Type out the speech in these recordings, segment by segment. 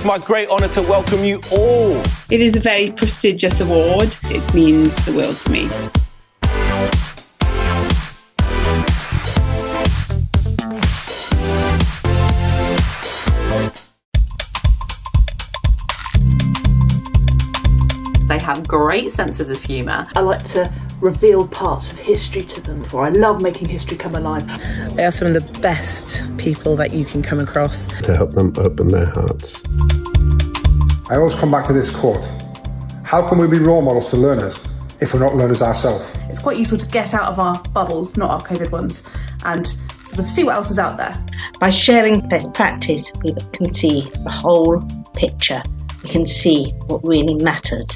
my great honour to welcome you all. It is a very prestigious award. It means the world to me. They have great senses of humour. I like to reveal parts of history to them, for I love making history come alive. They are some of the best people that you can come across. To help them open their hearts. I always come back to this quote. How can we be role models to learners if we're not learners ourselves? It's quite useful to get out of our bubbles, not our COVID ones, and sort of see what else is out there. By sharing best practice, we can see the whole picture. We can see what really matters.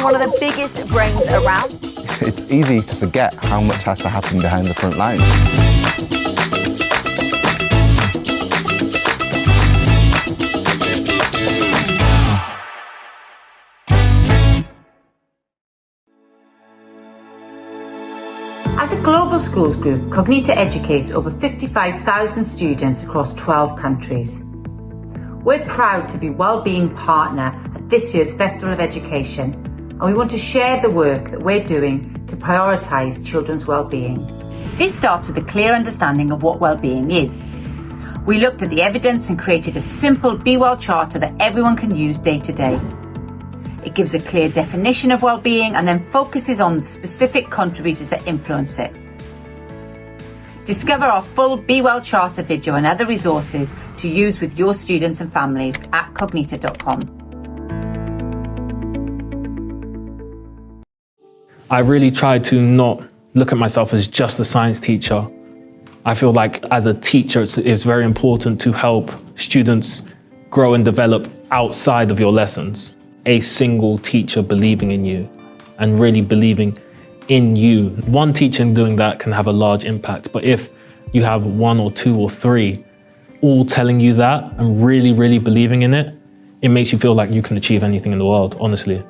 One of the biggest brains around. It's easy to forget how much has to happen behind the front lines. As a global schools group, Cognita educates over 55,000 students across 12 countries. We're proud to be Wellbeing Partner at this year's Festival of Education, and we want to share the work that we're doing to prioritise children's well-being. This starts with a clear understanding of what well-being is. We looked at the evidence and created a simple Be Well charter that everyone can use day to day. It gives a clear definition of well-being and then focuses on the specific contributors that influence it. Discover our full Be Well charter video and other resources to use with your students and families at cognita.com. I really try to not look at myself as just a science teacher. I feel like as a teacher, it's very important to help students grow and develop outside of your lessons. A single teacher believing in you and really believing in you. One teacher doing that can have a large impact, but if you have one or two or three all telling you that and really, really believing in it, it makes you feel like you can achieve anything in the world, honestly.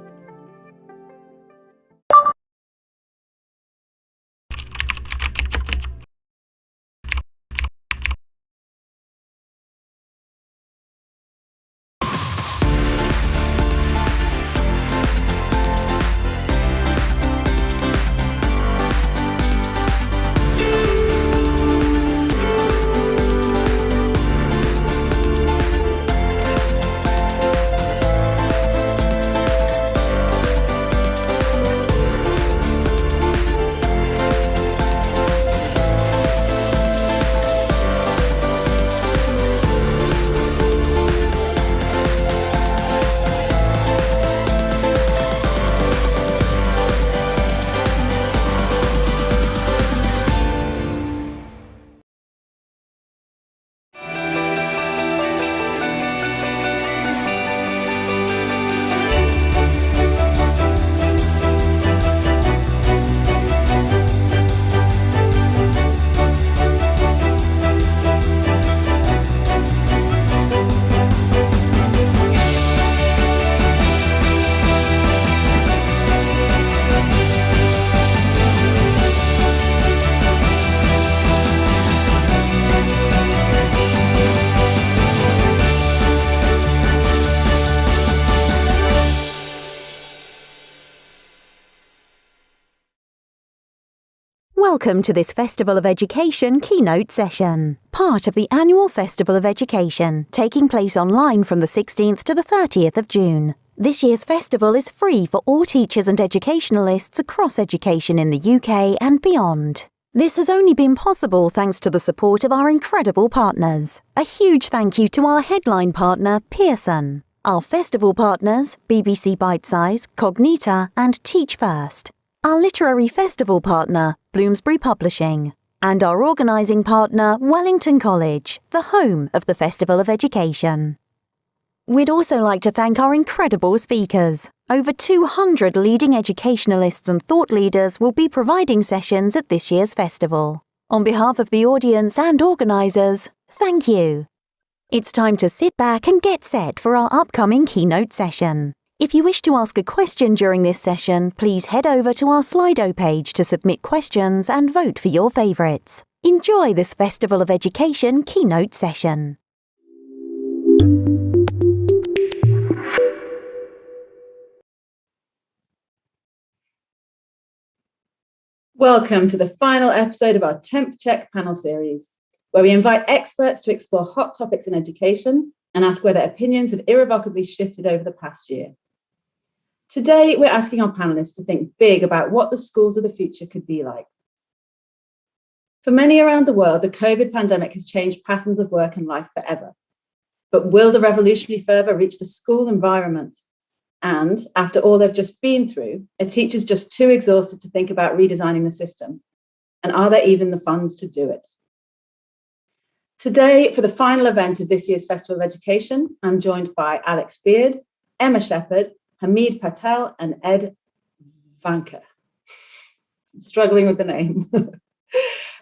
Welcome to this Festival of Education keynote session, part of the annual Festival of Education, taking place online from the 16th to the 30th of June. This year's festival is free for all teachers and educationalists across education in the UK and beyond. This has only been possible thanks to the support of our incredible partners. A huge thank you to our headline partner, Pearson, our festival partners, BBC Bitesize, Cognita and Teach First, our literary festival partner, Bloomsbury Publishing, and our organising partner, Wellington College, the home of the Festival of Education. We'd also like to thank our incredible speakers. Over 200 leading educationalists and thought leaders will be providing sessions at this year's festival. On behalf of the audience and organisers, thank you. It's time to sit back and get set for our upcoming keynote session. If you wish to ask a question during this session, please head over to our Slido page to submit questions and vote for your favourites. Enjoy this Festival of Education keynote session. Welcome to the final episode of our Temp Check panel series, where we invite experts to explore hot topics in education and ask whether opinions have irrevocably shifted over the past year. Today, we're asking our panelists to think big about what the schools of the future could be like. For many around the world, the COVID pandemic has changed patterns of work and life forever. But will the revolutionary fervour reach the school environment? And after all they've just been through, are teachers just too exhausted to think about redesigning the system? And are there even the funds to do it? Today, for the final event of this year's Festival of Education, I'm joined by Alex Beard, Emma Shepherd, Hamid Patel, and Ed Vanker. I'm struggling with the name.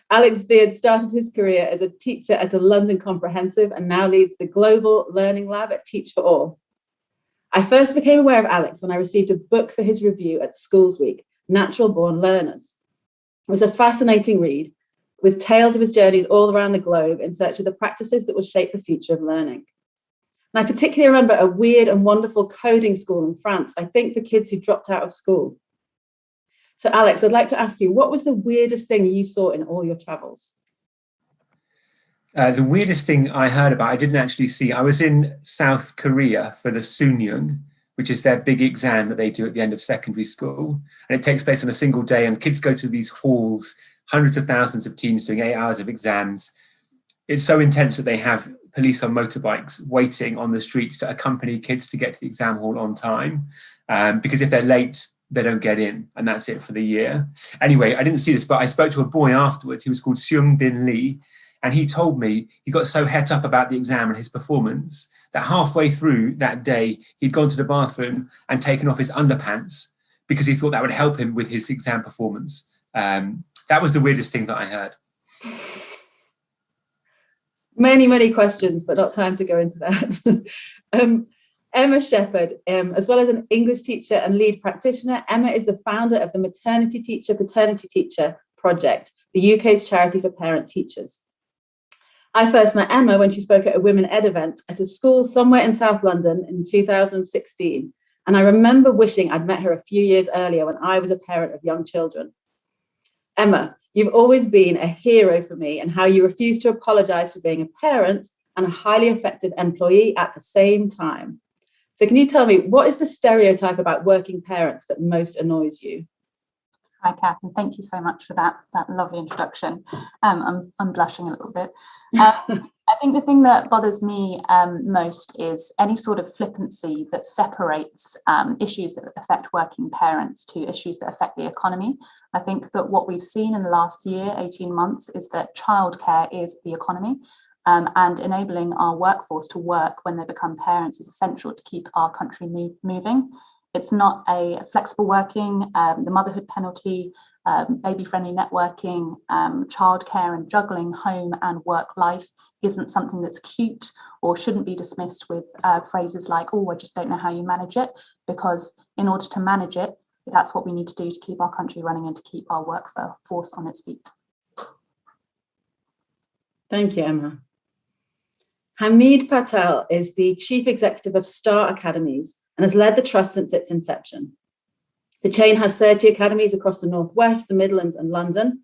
Alex Beard started his career as a teacher at a London comprehensive and now leads the Global Learning Lab at Teach for All. I first became aware of Alex when I received a book for his review at Schools Week, Natural Born Learners. It was a fascinating read, with tales of his journeys all around the globe in search of the practices that will shape the future of learning. And I particularly remember a weird and wonderful coding school in France, I think for kids who dropped out of school. So Alex, I'd like to ask you, what was the weirdest thing you saw in all your travels? The weirdest thing I heard about, I didn't actually see. I was in South Korea for the Sunyung, which is their big exam that they do at the end of secondary school. And it takes place on a single day, and kids go to these halls, hundreds of thousands of teens doing 8 hours of exams. It's so intense that they have police on motorbikes waiting on the streets to accompany kids to get to the exam hall on time. Because if they're late, they don't get in, and that's it for the year. Anyway, I didn't see this, but I spoke to a boy afterwards. He was called Seung Bin Lee, and he told me he got so het up about the exam and his performance that halfway through that day, he'd gone to the bathroom and taken off his underpants because he thought that would help him with his exam performance. That was the weirdest thing that I heard. Many questions, but not time to go into that. Emma Shepherd, as well as an English teacher and lead practitioner, Emma is the founder of the Maternity Teacher, Paternity Teacher Project, the UK's charity for parent teachers. I first met Emma when she spoke at a Women Ed event at a school somewhere in South London in 2016. And I remember wishing I'd met her a few years earlier when I was a parent of young children. Emma, you've always been a hero for me and how you refuse to apologise for being a parent and a highly effective employee at the same time. So can you tell me, what is the stereotype about working parents that most annoys you? Hi, Kath, and thank you so much for that lovely introduction. I'm blushing a little bit. I think the thing that bothers me most is any sort of flippancy that separates issues that affect working parents to issues that affect the economy. I think that what we've seen in the last year, 18 months, is that childcare is the economy. And enabling our workforce to work when they become parents is essential to keep our country moving. It's not a flexible working, the motherhood penalty, baby-friendly networking, childcare and juggling home and work life isn't something that's cute or shouldn't be dismissed with phrases like, oh, I just don't know how you manage it, because in order to manage it, that's what we need to do to keep our country running and to keep our workforce on its feet. Thank you, Emma. Hamid Patel is the Chief Executive of Star Academies and has led the trust since its inception. The chain has 30 academies across the Northwest, the Midlands and London,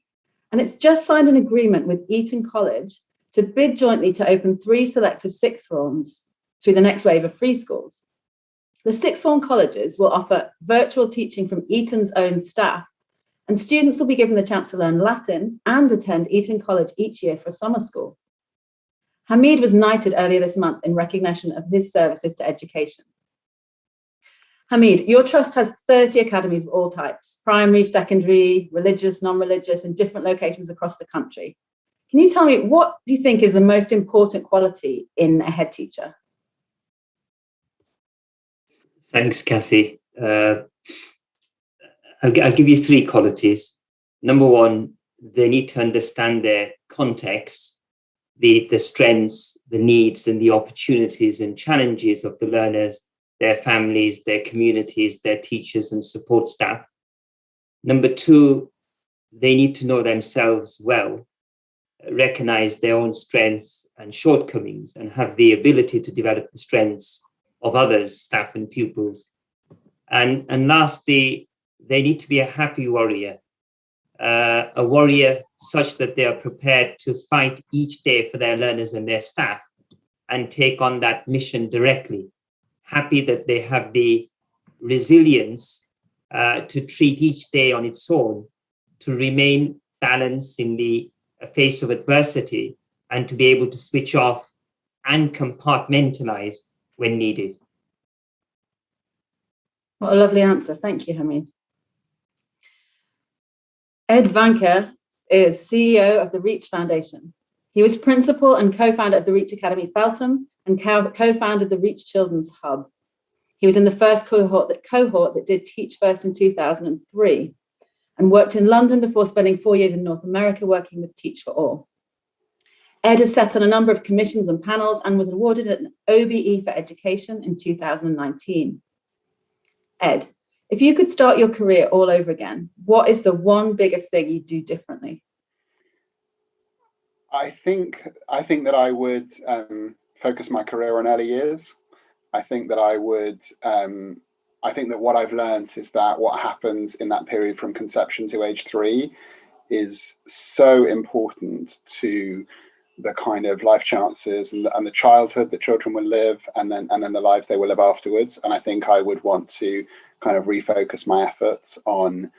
and it's just signed an agreement with Eton College to bid jointly to open 3 selective sixth forms through the next wave of free schools. The sixth form colleges will offer virtual teaching from Eton's own staff, and students will be given the chance to learn Latin and attend Eton College each year for summer school. Hamid was knighted earlier this month in recognition of his services to education. Hamid, your trust has 30 academies of all types, primary, secondary, religious, non-religious, in different locations across the country. Can you tell me, what do you think is the most important quality in a head teacher? Thanks, Kathy. I'll give you three qualities. Number one, they need to understand their context, the strengths, the needs, and the opportunities and challenges of the learners, their families, their communities, their teachers and support staff. Number two, they need to know themselves well, recognize their own strengths and shortcomings, and have the ability to develop the strengths of others, staff and pupils. And lastly, they need to be a happy warrior, a warrior such that they are prepared to fight each day for their learners and their staff and take on that mission directly. Happy that they have the resilience to treat each day on its own, to remain balanced in the face of adversity, and to be able to switch off and compartmentalize when needed. What a lovely answer. Thank you, Hamid. Ed Vanker is CEO of the Reach Foundation. He was principal and co-founder of the Reach Academy Feltham and co-founded the Reach Children's Hub. He was in the first cohort that did Teach First in 2003 and worked in London before spending 4 years in North America working with Teach for All. Ed has sat on a number of commissions and panels and was awarded an OBE for Education in 2019. Ed, if you could start your career all over again, what is the one biggest thing you'd do differently? I think that I would focus my career on early years. I think that what I've learned is that what happens in that period from conception to age 3 is so important to the kind of life chances and the childhood that children will live, and then the lives they will live afterwards. And I think I would want to kind of refocus my efforts on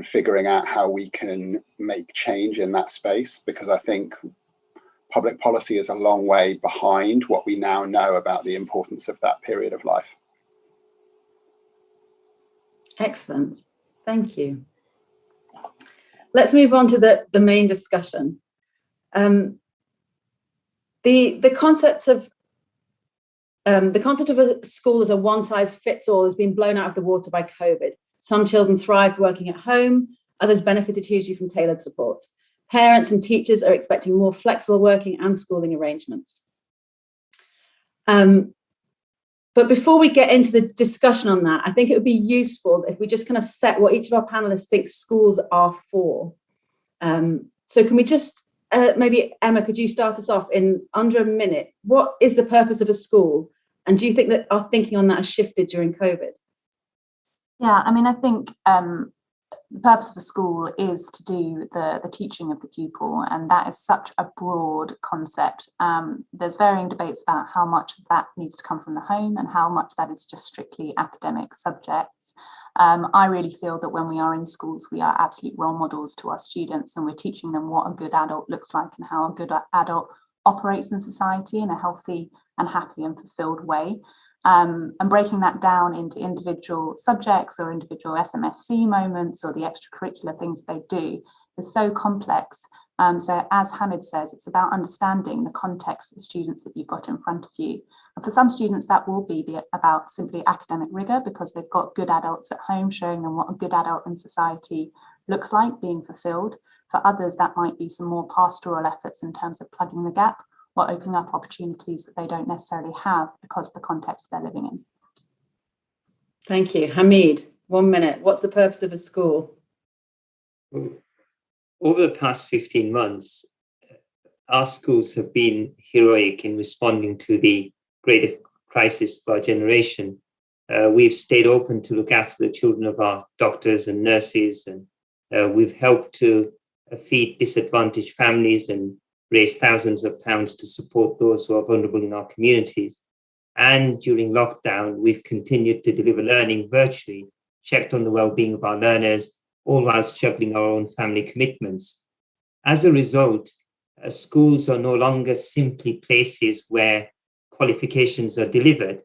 figuring out how we can make change in that space, because I think public policy is a long way behind what we now know about the importance of that period of life. Excellent. Thank you. Let's move on to the main discussion. The concept of a school as a one-size-fits-all has been blown out of the water by COVID. Some children thrived working at home, others benefited hugely from tailored support. Parents and teachers are expecting more flexible working and schooling arrangements. But before we get into the discussion on that, I think it would be useful if we just kind of set what each of our panelists think schools are for. So can we just, maybe Emma, could you start us off in under a minute? What is the purpose of a school? And do you think that our thinking on that has shifted during COVID? Yeah, I mean, I think the purpose of a school is to do the teaching of the pupil, and that is such a broad concept. There's varying debates about how much of that needs to come from the home and how much that is just strictly academic subjects. I really feel that when we are in schools, we are absolute role models to our students, and we're teaching them what a good adult looks like and how a good adult operates in society in a healthy and happy and fulfilled way. And breaking that down into individual subjects or individual SMSC moments or the extracurricular things they do is so complex. So as Hamid says, it's about understanding the context of the students that you've got in front of you. And for some students, that will be about simply academic rigor because they've got good adults at home showing them what a good adult in society looks like being fulfilled. For others, that might be some more pastoral efforts in terms of plugging the gap or opening up opportunities that they don't necessarily have because of the context they're living in. Thank you. Hamid, 1 minute. What's the purpose of a school? Over the past 15 months, our schools have been heroic in responding to the greatest crisis of our generation. We've stayed open to look after the children of our doctors and nurses, and we've helped to feed disadvantaged families and raise thousands of pounds to support those who are vulnerable in our communities. And during lockdown, we've continued to deliver learning virtually, checked on the well-being of our learners, all whilst juggling our own family commitments. As a result, schools are no longer simply places where qualifications are delivered.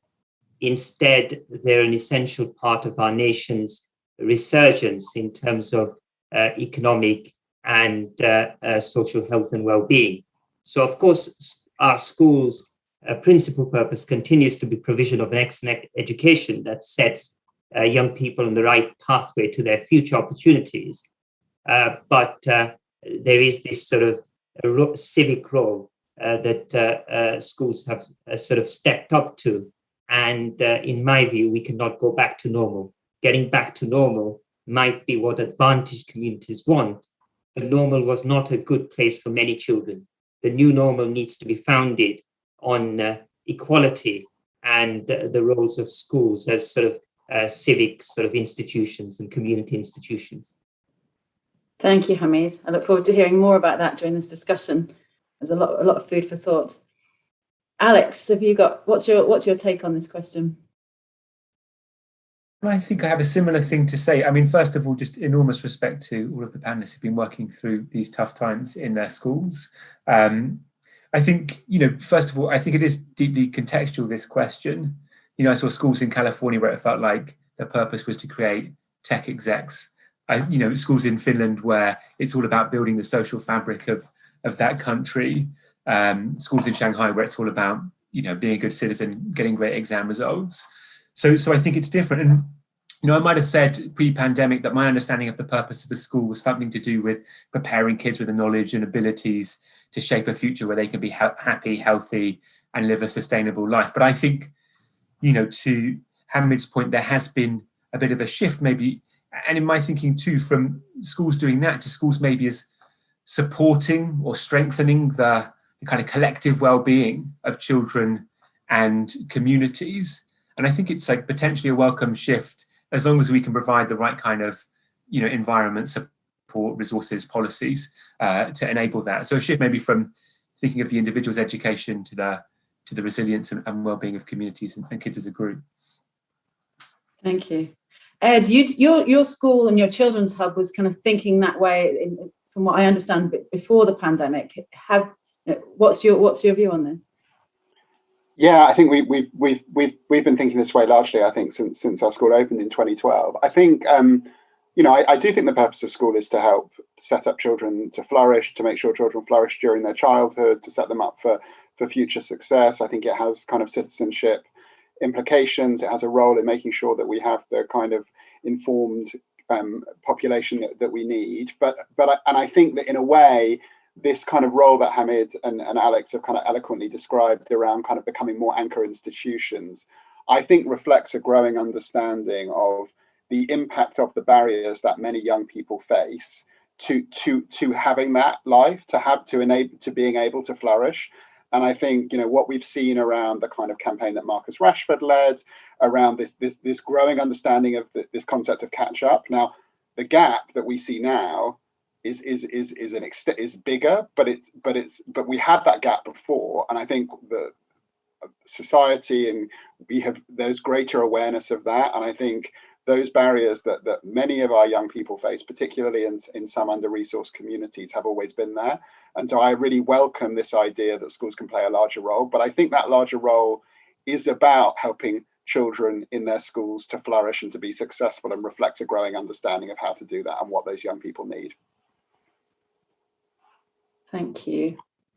Instead, they're an essential part of our nation's resurgence in terms of economic and social health and well-being. So, of course, our schools principal purpose continues to be provision of an excellent education that sets young people on the right pathway to their future opportunities. But there is this sort of civic role that schools have sort of stepped up to. And in my view, we cannot go back to normal. Getting back to normal might be what advantaged communities want, but normal was not a good place for many children. The new normal needs to be founded on equality and the roles of schools as sort of civic sort of institutions and community institutions. Thank you, Hamid. I look forward to hearing more about that during this discussion. There's a lot of food for thought. Alex, what's your take on this question? Well, I think I have a similar thing to say. I mean, first of all, just enormous respect to all of the panelists who've been working through these tough times in their schools. I think, first of all, I think it is deeply contextual, this question. I saw schools in California where it felt like their purpose was to create tech execs. Schools in Finland where it's all about building the social fabric of that country. Schools in Shanghai where it's all about, being a good citizen, getting great exam results. So I think it's different. And, I might have said pre-pandemic that my understanding of the purpose of the school was something to do with preparing kids with the knowledge and abilities to shape a future where they can be happy, healthy, and live a sustainable life. But I think, to Hamid's point, there has been a bit of a shift maybe, and in my thinking too, from schools doing that to schools maybe as supporting or strengthening the kind of collective well-being of children and communities. And I think it's like potentially a welcome shift as long as we can provide the right kind of, environment, support, resources, policies to enable that. So a shift maybe from thinking of the individual's education to the resilience and well-being of communities and kids as a group. Thank you. Ed, your school and your children's hub was kind of thinking that way, from what I understand, before the pandemic. What's your view on this? Yeah, I think we've been thinking this way largely, I think, since our school opened in 2012. I think, I do think the purpose of school is to help set up children to flourish, to make sure children flourish during their childhood, to set them up for future success. I think it has kind of citizenship implications. It has a role in making sure that we have the kind of informed population that we need. But I think that in a way, this kind of role that Hamid and Alex have kind of eloquently described around kind of becoming more anchor institutions, I think reflects a growing understanding of the impact of the barriers that many young people face to having that life, to being able to flourish. And I think, what we've seen around the kind of campaign that Marcus Rashford led around this growing understanding of this concept of catch up. Now, the gap that we see now is bigger, but we had that gap before, and I think the society and there's greater awareness of that, and I think those barriers that many of our young people face, particularly in some under-resourced communities, have always been there. And so I really welcome this idea that schools can play a larger role, but I think that larger role is about helping children in their schools to flourish and to be successful, and reflects a growing understanding of how to do that and what those young people need. Thank you.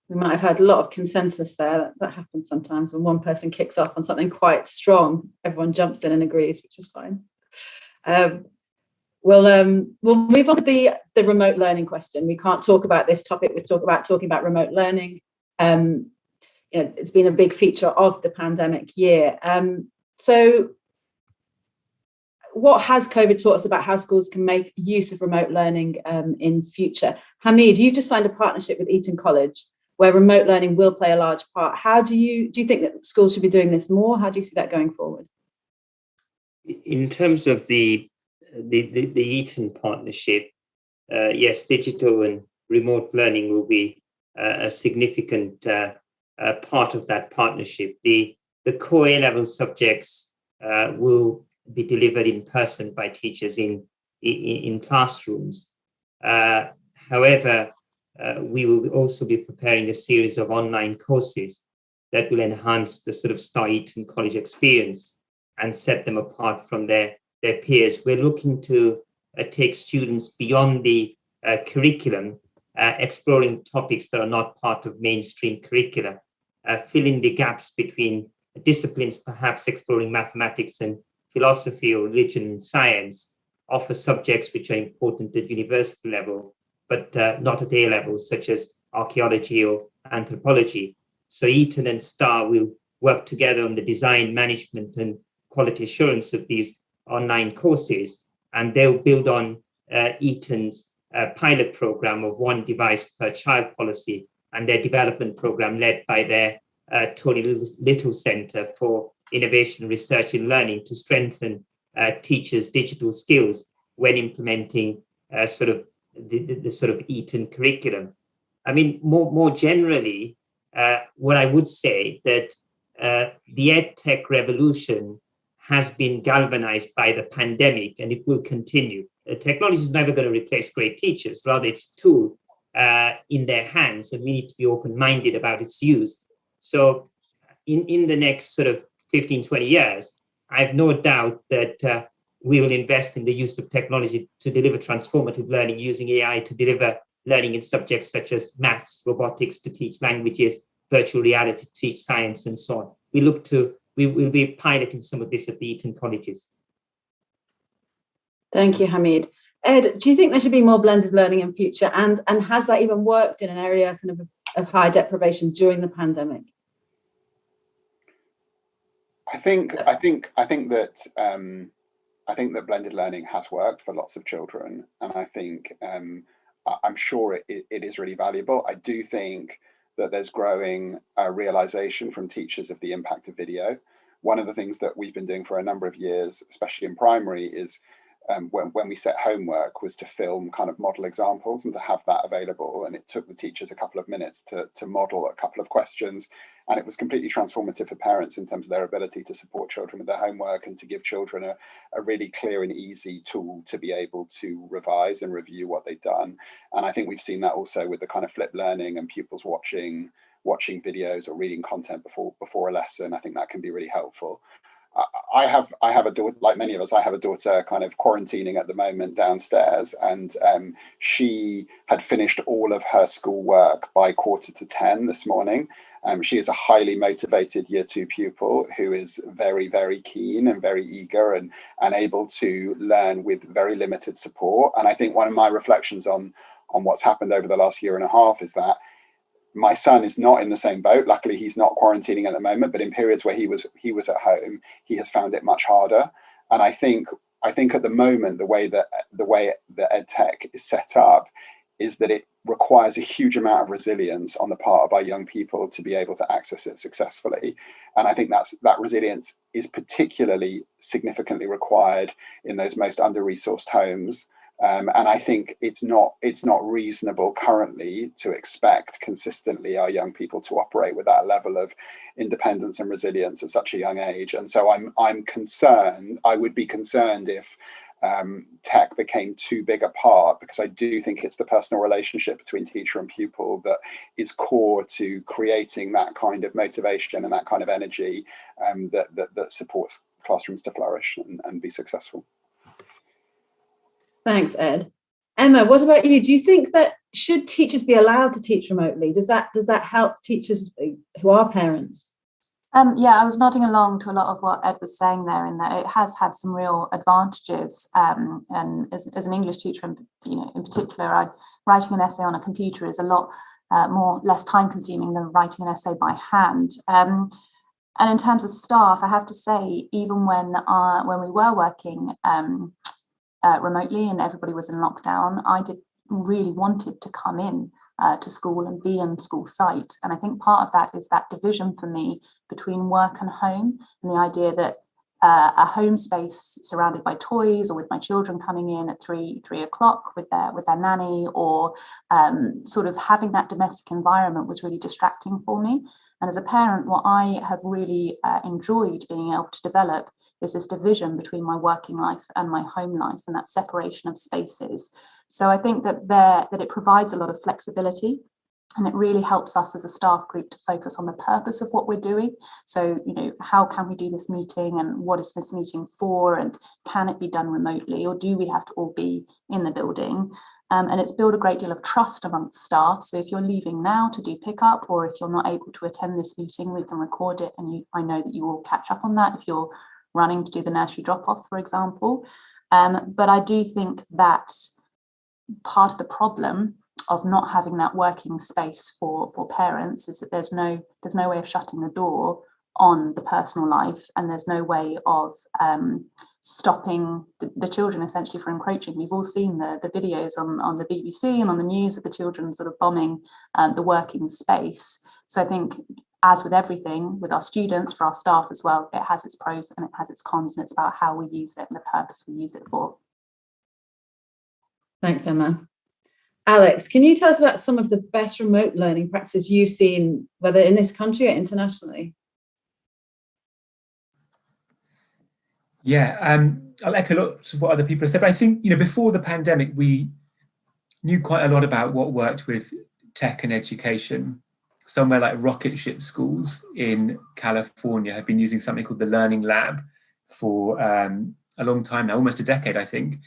We might have had a lot of consensus there. That happens sometimes when one person kicks off on something quite strong, everyone jumps in and agrees, which is fine. We'll move on to the remote learning question. We can't talk about this topic without talking about remote learning. It's been a big feature of the pandemic year. So what has COVID taught us about how schools can make use of remote learning in future? Hamid, you've just signed a partnership with Eton College where remote learning will play a large part. How do you think that schools should be doing this more? How do you see that going forward? In terms of the Eton partnership, yes, digital and remote learning will be a significant part of that partnership. The core A-level subjects will be delivered in person by teachers in classrooms. However, we will also be preparing a series of online courses that will enhance the sort of Star Eton College experience and set them apart from their peers. We're looking to take students beyond the curriculum, exploring topics that are not part of mainstream curricula. fill in the gaps between disciplines, perhaps exploring mathematics and philosophy or religion and science, offer subjects which are important at university level, but not at A level, such as archaeology or anthropology. So Eton and STAR will work together on the design, management, and quality assurance of these online courses, and they'll build on Eton's pilot program of one device per child policy and their development program led by their Tony Little Centre for Innovation, Research and Learning to strengthen teachers' digital skills when implementing the sort of Eton curriculum. I mean, more generally, what I would say that the EdTech revolution has been galvanized by the pandemic, and it will continue. Technology is never going to replace great teachers. Rather, it's a tool in their hands, and we need to be open-minded about its use. So in the next sort of 15, 20 years, I have no doubt that we will invest in the use of technology to deliver transformative learning, using AI to deliver learning in subjects such as maths, robotics to teach languages, virtual reality to teach science, and so on. We will be piloting some of this at the Eton colleges. Thank you, Hamid. Ed, do you think there should be more blended learning in future? And has that even worked in an area kind of high deprivation during the pandemic? I think that blended learning has worked for lots of children, and I think I'm sure it is really valuable. I do think that there's growing realization from teachers of the impact of video. One of the things that we've been doing for a number of years, especially in primary, is when we set homework, was to film kind of model examples and to have that available. And it took the teachers a couple of minutes to model a couple of questions. And it was completely transformative for parents in terms of their ability to support children with their homework and to give children a really clear and easy tool to be able to revise and review what they've done. And I think we've seen that also with the kind of flipped learning and pupils watching videos or reading content before a lesson. I think that can be really helpful. I have a daughter, like many of us. I have a daughter kind of quarantining at the moment downstairs, and she had finished all of her schoolwork by 9:45 this morning. She is a highly motivated Year 2 pupil who is very, very keen and very eager and able to learn with very limited support. And I think one of my reflections on what's happened over the last year and a half is that my son is not in the same boat. Luckily, he's not quarantining at the moment, but in periods where he was at home, he has found it much harder. And I think at the moment, the way the EdTech is set up is that it requires a huge amount of resilience on the part of our young people to be able to access it successfully. And I think that resilience is particularly significantly required in those most under-resourced homes. And I think it's not reasonable currently to expect consistently our young people to operate with that level of independence and resilience at such a young age. And so I'm concerned. I would be concerned if tech became too big a part, because I do think it's the personal relationship between teacher and pupil that is core to creating that kind of motivation and that kind of energy that supports classrooms to flourish and be successful. Thanks, Ed. Emma, what about you? Do you think that should teachers be allowed to teach remotely? Does that help teachers who are parents? Yeah, I was nodding along to a lot of what Ed was saying there, in that it has had some real advantages. And as an English teacher, in particular, writing an essay on a computer is a lot less time consuming than writing an essay by hand. And in terms of staff, I have to say, even when we were working remotely and everybody was in lockdown, I really wanted to come in to school and be on school site. And I think part of that is that division for me between work and home, and the idea that a home space surrounded by toys, or with my children coming in at 3 o'clock with their nanny, or sort of having that domestic environment was really distracting for me. And as a parent, what I have really enjoyed being able to develop is this division between my working life and my home life, and that separation of spaces. So I think that it provides a lot of flexibility, and it really helps us as a staff group to focus on the purpose of what we're doing. So, how can we do this meeting, and what is this meeting for, and can it be done remotely, or do we have to all be in the building? And it's built a great deal of trust amongst staff. So if you're leaving now to do pickup, or if you're not able to attend this meeting, we can record it, and I know that you will catch up on that if you're running to do the nursery drop-off, for example. But I do think that part of the problem of not having that working space for parents is that there's no way of shutting the door on the personal life, and there's no way of stopping the children essentially from encroaching. We've all seen the videos on the BBC and on the news of the children sort of bombing the working space. So I think, as with everything, with our students, for our staff as well, it has its pros and it has its cons, and it's about how we use it and the purpose we use it for. Thanks, Emma. Alex, can you tell us about some of the best remote learning practices you've seen, whether in this country or internationally? Yeah, I'll echo lots of what other people have said, but I think, before the pandemic, we knew quite a lot about what worked with tech and education. Somewhere like rocket ship schools in California have been using something called the Learning Lab for a long time now, almost a decade, I think.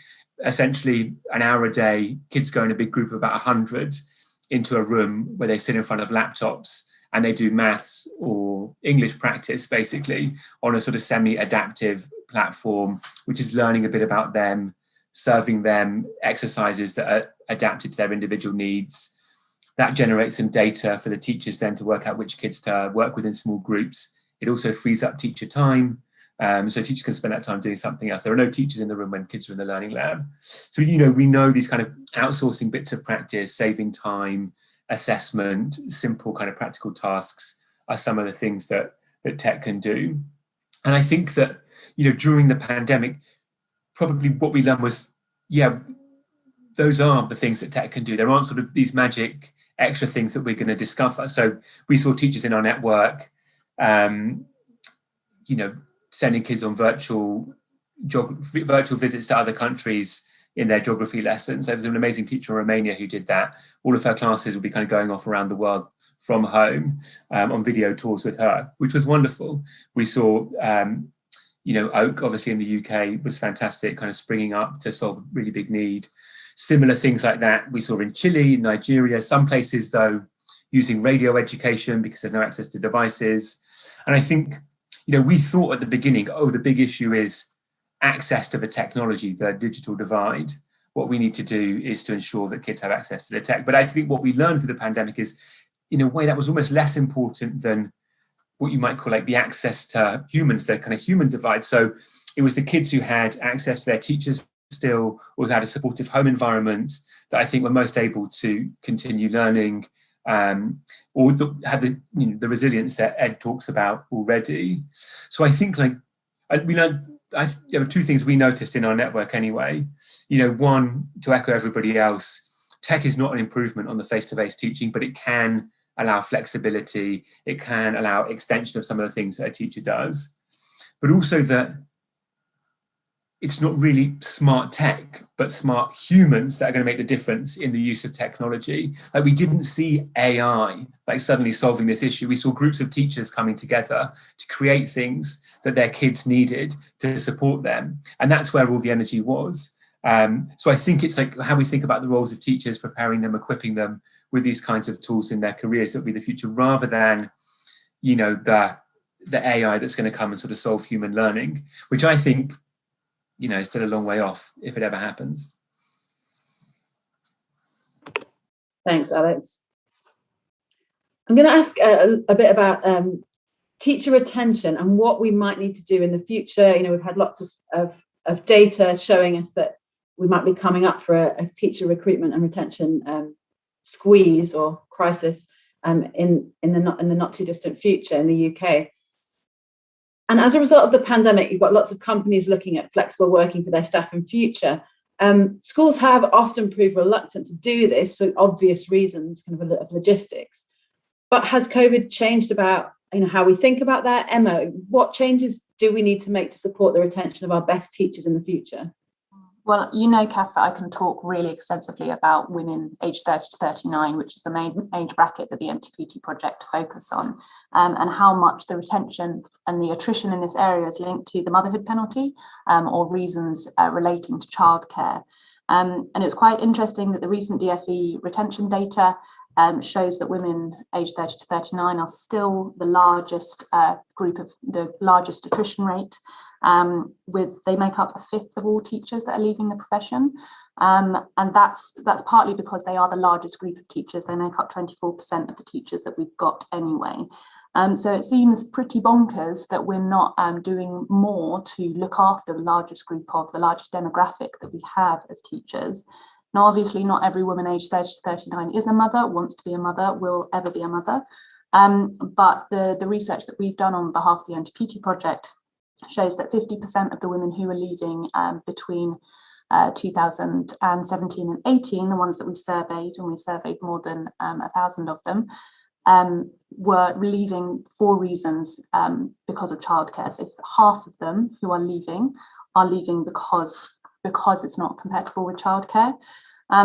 Essentially, an hour a day, kids go in a big group of about 100 into a room where they sit in front of laptops and they do maths or English practice, basically, on a sort of semi-adaptive platform, which is learning a bit about them, serving them exercises that are adapted to their individual needs. That generates some data for the teachers then to work out which kids to work with in small groups. It also frees up teacher time. So teachers can spend that time doing something else. There are no teachers in the room when kids are in the learning lab. So, we know these kind of outsourcing bits of practice, saving time, assessment, simple kind of practical tasks are some of the things that tech can do. And I think that, during the pandemic, probably what we learned was, those are the things that tech can do. There aren't sort of these magic extra things that we're going to discover. So we saw teachers in our network, sending kids on virtual visits to other countries in their geography lessons. There was an amazing teacher in Romania who did that. All of her classes would be kind of going off around the world from home on video tours with her, which was wonderful. We saw, Oak, obviously in the UK, was fantastic, kind of springing up to solve a really big need. Similar things like that we saw in Chile, Nigeria, some places, though, using radio education because there's no access to devices. And I think, we thought at the beginning, the big issue is access to the technology, the digital divide. What we need to do is to ensure that kids have access to the tech. But I think what we learned through the pandemic is, in a way, that was almost less important than what you might call like the access to humans, the kind of human divide. So it was the kids who had access to their teachers still, or who had a supportive home environment, that I think were most able to continue learning, or had the resilience that Ed talks about already. So I think there were two things we noticed in our network anyway. One, to echo everybody else, tech is not an improvement on the face-to-face teaching, but it can allow flexibility. It can allow extension of some of the things that a teacher does, but also that it's not really smart tech, but smart humans that are going to make the difference in the use of technology. Like, we didn't see AI suddenly solving this issue. We saw groups of teachers coming together to create things that their kids needed to support them. And that's where all the energy was. So I think it's like how we think about the roles of teachers, preparing them, equipping them with these kinds of tools in their careers that will be the future, rather than, the AI that's going to come and sort of solve human learning, which I think, is still a long way off, if it ever happens. Thanks, Alex. I'm going to ask a bit about teacher retention and what we might need to do in the future. We've had lots of data showing us that we might be coming up for a teacher recruitment and retention squeeze or crisis in the not too distant future in the UK. And as a result of the pandemic, you've got lots of companies looking at flexible working for their staff in future. Schools have often proved reluctant to do this for obvious reasons, kind of logistics. But has COVID changed about how we think about that? Emma, what changes do we need to make to support the retention of our best teachers in the future? Well, Kath, that I can talk really extensively about women aged 30 to 39, which is the main age bracket that the MTQT project focus on, and how much the retention and the attrition in this area is linked to the motherhood penalty or reasons relating to childcare. And it was quite interesting that the recent DfE retention data shows that women aged 30 to 39 are still the largest group of the largest attrition rate. They make up a fifth of all teachers that are leaving the profession. And that's partly because they are the largest group of teachers. They make up 24% of the teachers that we've got anyway. So it seems pretty bonkers that we're not doing more to look after the largest group of the largest demographic that we have as teachers. Now, obviously, not every woman aged 30 to 39 is a mother, wants to be a mother, will ever be a mother. But the research that we've done on behalf of the Anti-PT project shows that 50% of the women who are leaving between 2017 and 18, the ones that we surveyed, and we surveyed more than 1,000 of them, were leaving for reasons because of childcare. So half of them who are leaving because it's not compatible with childcare.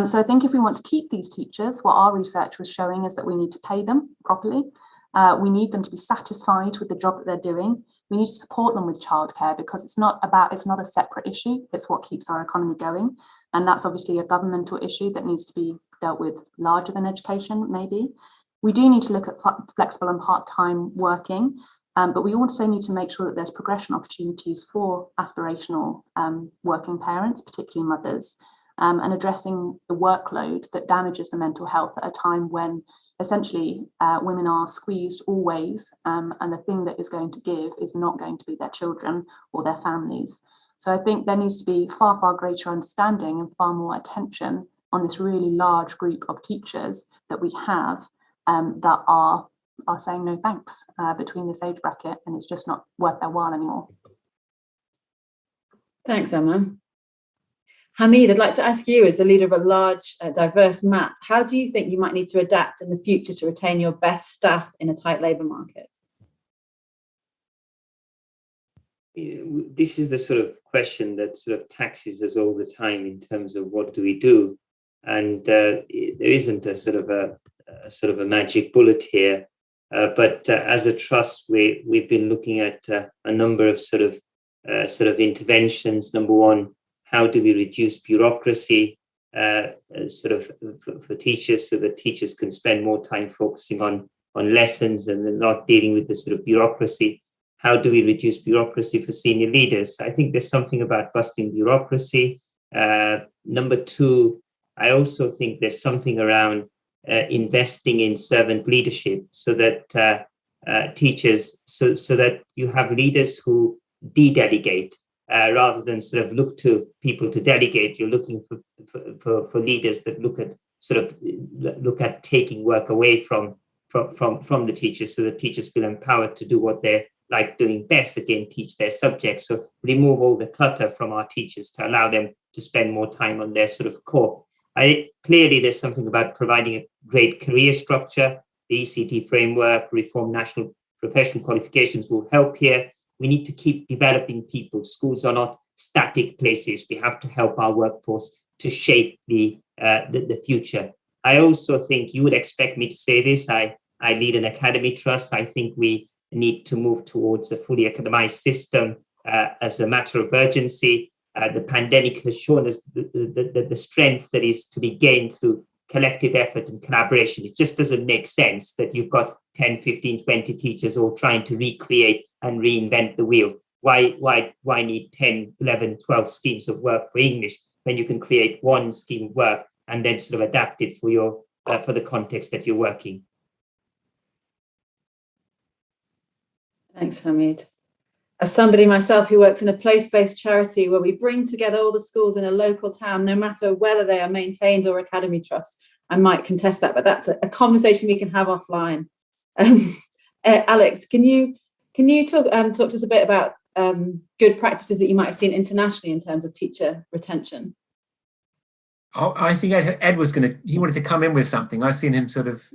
So I think if we want to keep these teachers, what our research was showing is that we need to pay them properly. We need them to be satisfied with the job that they're doing. We need to support them with childcare because it's not a separate issue. It's what keeps our economy going. And that's obviously a governmental issue that needs to be dealt with larger than education, maybe. We do need to look at flexible and part-time working, but we also need to make sure that there's progression opportunities for aspirational working parents, particularly mothers, and addressing the workload that damages the mental health at a time when essentially women are squeezed always, and the thing that is going to give is not going to be their children or their families. So I think there needs to be far, far greater understanding and far more attention on this really large group of teachers that we have that are saying no thanks between this age bracket, and it's just not worth their while anymore. Thanks, Emma. Hamid, I'd like to ask you, as the leader of a large, diverse MAT, how do you think you might need to adapt in the future to retain your best staff in a tight labour market? This is the sort of question that sort of taxes us all the time in terms of what do we do, and there isn't a sort of a magic bullet here. But as a trust, we've been looking at a number of sort of interventions. Number one, how do we reduce bureaucracy for teachers so that teachers can spend more time focusing on lessons and then not dealing with the sort of bureaucracy? How do we reduce bureaucracy for senior leaders? I think there's something about busting bureaucracy. Number two, I also think there's something around investing in servant leadership so that teachers, so that you have leaders who de-delegate rather than sort of look to people to delegate. You're looking for leaders that look at taking work away from the teachers so that teachers feel empowered to do what they're like doing best, again, teach their subjects. So remove all the clutter from our teachers to allow them to spend more time on their sort of core. Clearly, there's something about providing a great career structure. The ECT framework, reform national professional qualifications will help here. We need to keep developing people. Schools are not static places. We have to help our workforce to shape the future. I also think you would expect me to say this. I lead an academy trust. I think we need to move towards a fully academized system as a matter of urgency. The pandemic has shown us the strength that is to be gained through collective effort and collaboration. It just doesn't make sense that you've got 10, 15, 20 teachers all trying to recreate and reinvent the wheel. Why need 10, 11, 12 schemes of work for English when you can create one scheme of work and then sort of adapt it for the context that you're working? Thanks, Hamid. As somebody myself who works in a place-based charity where we bring together all the schools in a local town, no matter whether they are maintained or academy trusts, I might contest that, but that's a conversation we can have offline. Alex, can you talk to us a bit about good practices that you might have seen internationally in terms of teacher retention? Oh, I think Ed was he wanted to come in with something. I've seen him sort of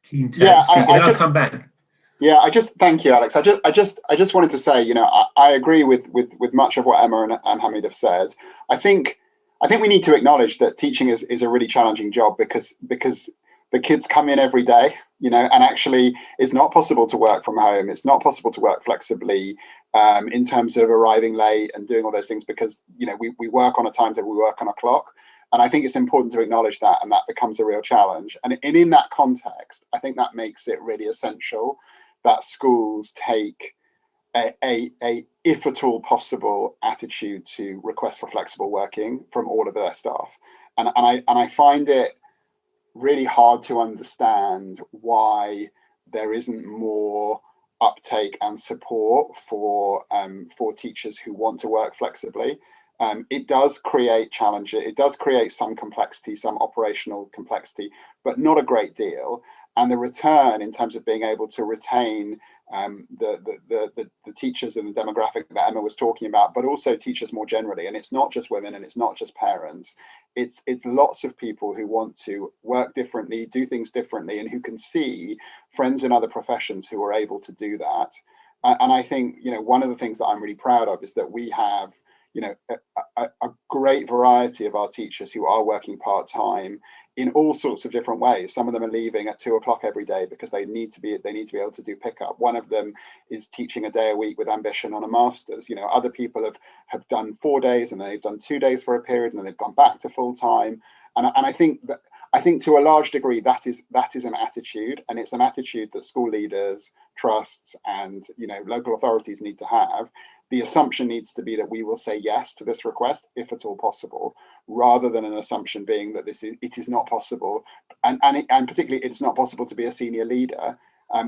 keen to speak, and I'll come back. Yeah, thank you, Alex. I just wanted to say, I agree with much of what Emma and Hamid have said. I think we need to acknowledge that teaching is a really challenging job because the kids come in every day, and actually it's not possible to work from home. It's not possible to work flexibly in terms of arriving late and doing all those things because, we work on a timetable, we work on a clock. And I think it's important to acknowledge that, and that becomes a real challenge. And in that context, I think that makes it really essential that schools take a if at all possible attitude to request for flexible working from all of their staff. And I find it really hard to understand why there isn't more uptake and support for teachers who want to work flexibly. It does create challenges. It does create some complexity, some operational complexity, but not a great deal. And the return in terms of being able to retain the teachers and the demographic that Emma was talking about, but also teachers more generally. And it's not just women and it's not just parents. It's lots of people who want to work differently, do things differently, and who can see friends in other professions who are able to do that. And I think, one of the things that I'm really proud of is that we have a great variety of our teachers who are working part-time in all sorts of different ways. Some of them are leaving at 2 o'clock every day because they need to be able to do pickup. One of them is teaching a day a week with ambition on a master's. Other people have done 4 days, and then they've done 2 days for a period, and then they've gone back to full time. And I think to a large degree that is an attitude, and it's an attitude that school leaders, trusts, and local authorities need to have. The assumption needs to be that we will say yes to this request if at all possible, rather than an assumption being that it is not possible, and particularly it's not possible to be a senior leader.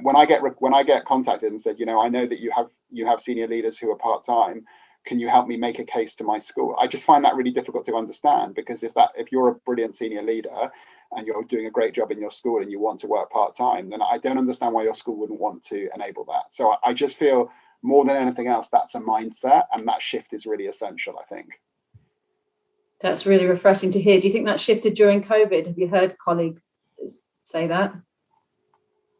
When I get contacted and said, I know that you have senior leaders who are part-time, can you help me make a case to my school? I just find that really difficult to understand, because if you're a brilliant senior leader and you're doing a great job in your school and you want to work part-time, then I don't understand why your school wouldn't want to enable that. So I just feel, more than anything else, that's a mindset, and that shift is really essential, I think. That's really refreshing to hear. Do you think that shifted during COVID? Have you heard colleagues say that?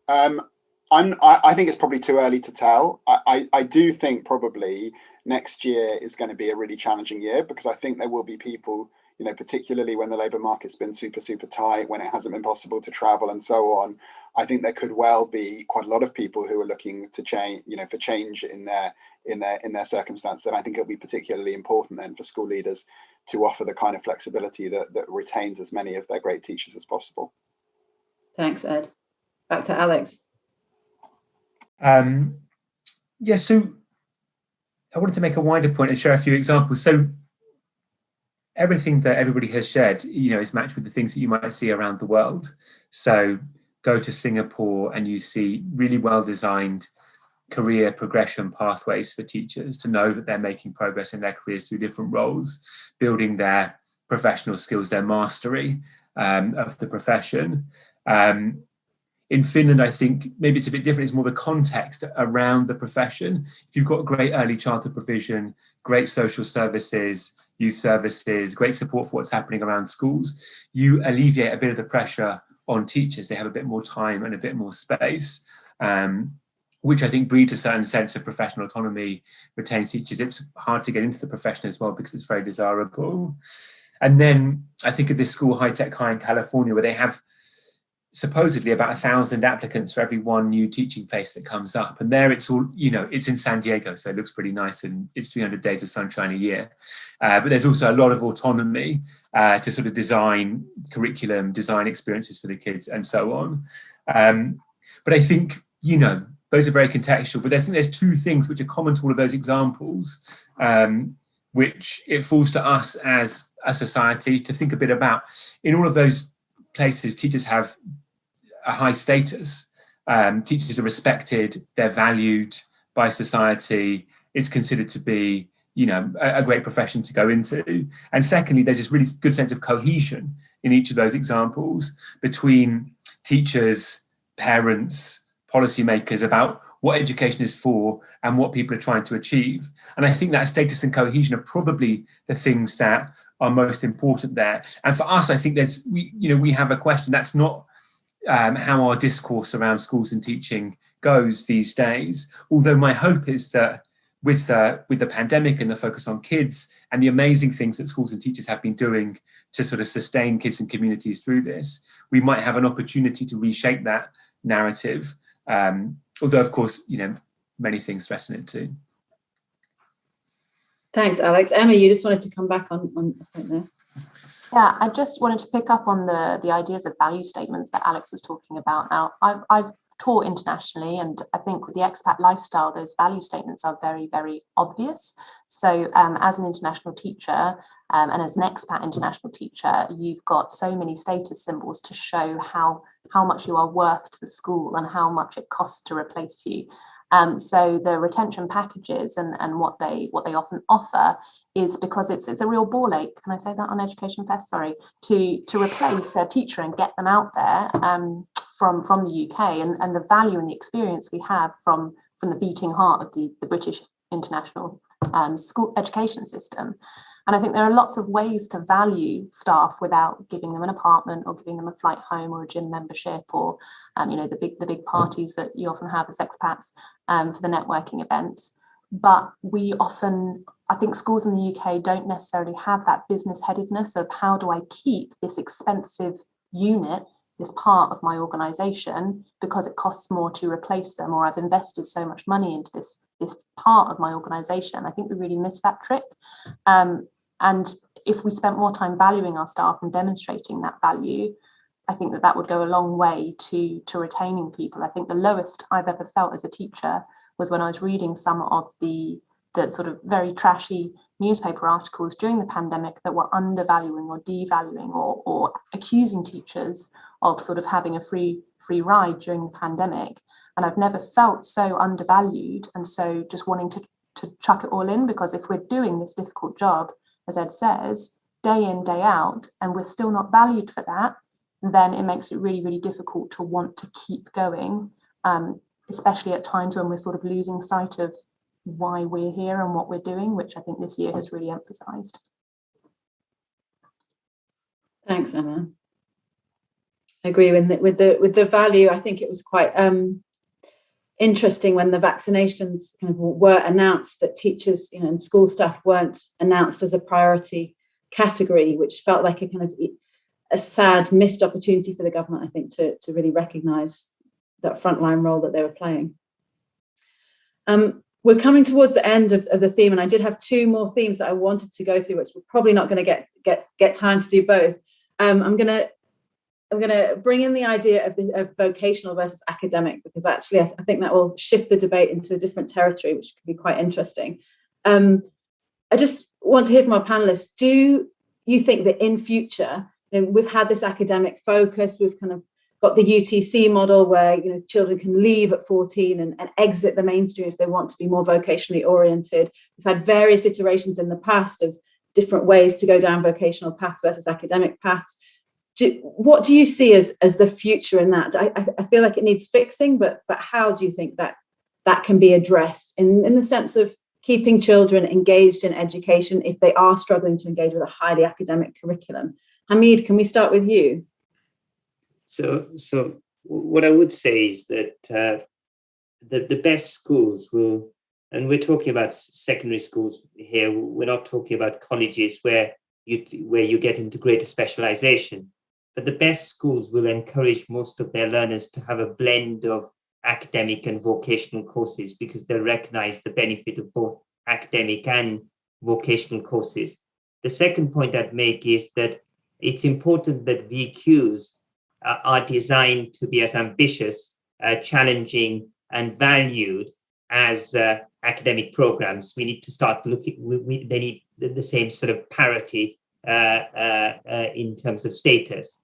I think it's probably too early to tell. I do think probably next year is going to be a really challenging year, because I think there will be people, particularly when the labour market's been super, super tight, when it hasn't been possible to travel and so on. I think there could well be quite a lot of people who are looking to change, for change in their circumstance. And I think it'll be particularly important then for school leaders to offer the kind of flexibility that retains as many of their great teachers as possible. Thanks, Ed. Back to Alex. So I wanted to make a wider point and share a few examples. So everything that everybody has shared, is matched with the things that you might see around the world. So go to Singapore and you see really well-designed career progression pathways for teachers to know that they're making progress in their careers through different roles, building their professional skills, their mastery of the profession. In Finland, I think maybe it's a bit different. It's more the context around the profession. If you've got great early childhood provision, great social services, youth services, great support for what's happening around schools, you alleviate a bit of the pressure on teachers. They have a bit more time and a bit more space, which I think breeds a certain sense of professional autonomy, retains teachers. It's hard to get into the profession as well because it's very desirable. And then I think of this school, High Tech High in California, where they have supposedly about 1,000 applicants for every one new teaching place that comes up. And there it's all, it's in San Diego, so it looks pretty nice, and it's 300 days of sunshine a year. But there's also a lot of autonomy to sort of design curriculum, design experiences for the kids, and so on. But I think, those are very contextual, but I think there's two things which are common to all of those examples, which it falls to us as a society to think a bit about. In all of those places, teachers have a high status. Teachers are respected, they're valued by society. It's considered to be, a great profession to go into. And secondly, there's this really good sense of cohesion in each of those examples between teachers, parents, policymakers about what education is for and what people are trying to achieve. And I think that status and cohesion are probably the things that are most important there. And for us, I think we have a question. That's not how our discourse around schools and teaching goes these days. Although my hope is that with the pandemic and the focus on kids and the amazing things that schools and teachers have been doing to sort of sustain kids and communities through this, we might have an opportunity to reshape that narrative. Although, of course, many things threaten it too. Thanks, Alex. Emma, you just wanted to come back on the point there. Yeah, I just wanted to pick up on the ideas of value statements that Alex was talking about. Now, I've taught internationally, and I think with the expat lifestyle, those value statements are very, very obvious. So as an international teacher and as an expat international teacher, you've got so many status symbols to show how much you are worth to the school and how much it costs to replace you. So the retention packages and what they often offer is because it's a real ball ache. Can I say that on Education Fest? Sorry, to replace a teacher and get them out there from the UK, and the value and the experience we have from the beating heart of the British international school education system. And I think there are lots of ways to value staff without giving them an apartment or giving them a flight home or a gym membership or the big parties that you often have as expats for the networking events. But we often, I think schools in the UK don't necessarily have that business headedness of how do I keep this expensive unit, this part of my organisation, because it costs more to replace them, or I've invested so much money into this part of my organisation. I think we really miss that trick. And if we spent more time valuing our staff and demonstrating that value, I think that would go a long way to retaining people. I think the lowest I've ever felt as a teacher was when I was reading some of the sort of very trashy newspaper articles during the pandemic that were undervaluing or devaluing or accusing teachers of sort of having a free ride during the pandemic. And I've never felt so undervalued, and so just wanting to chuck it all in, because if we're doing this difficult job, as Ed says, day in, day out, and we're still not valued for that, then it makes it really, really difficult to want to keep going, especially at times when we're sort of losing sight of why we're here and what we're doing, which I think this year has really emphasised. Thanks, Emma. I agree with the value. I think it was quite interesting when the vaccinations kind of were announced that teachers, and school staff weren't announced as a priority category, which felt like a kind of a sad missed opportunity for the government, I think, to really recognise that frontline role that they were playing. We're coming towards the end of the theme, and I did have two more themes that I wanted to go through, which we're probably not going to get time to do both. I'm going to bring in the idea of vocational versus academic, because actually I think that will shift the debate into a different territory, which could be quite interesting. I just want to hear from our panelists. Do you think that in future, we've had this academic focus, we've kind of got the UTC model where children can leave at 14 and exit the mainstream if they want to be more vocationally oriented. We've had various iterations in the past of different ways to go down vocational paths versus academic paths. What do you see as the future in that? I feel like it needs fixing, but how do you think that can be addressed in the sense of keeping children engaged in education if they are struggling to engage with a highly academic curriculum? Hamid, can we start with you? So what I would say is that the best schools will, and we're talking about secondary schools here, we're not talking about colleges where you get into greater specialization, but the best schools will encourage most of their learners to have a blend of academic and vocational courses, because they recognize the benefit of both academic and vocational courses. The second point I'd make is that it's important that VQs are designed to be as ambitious, challenging, and valued as academic programs. We need to start looking, they need the same sort of parity in terms of status.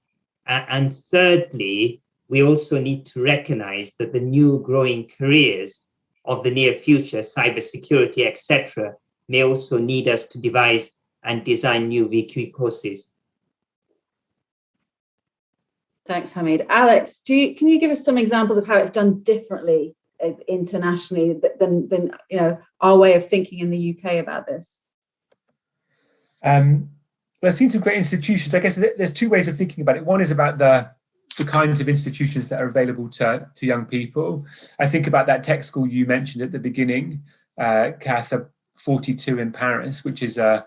And thirdly, we also need to recognize that the new growing careers of the near future, cybersecurity, etc., may also need us to devise and design new VQ courses. Thanks, Hamid. Alex, can you give us some examples of how it's done differently internationally than our way of thinking in the UK about this? Well, I've seen some great institutions. I guess there's two ways of thinking about it. One is about the kinds of institutions that are available to young people. I think about that tech school you mentioned at the beginning, Kath, 42 in Paris, which is a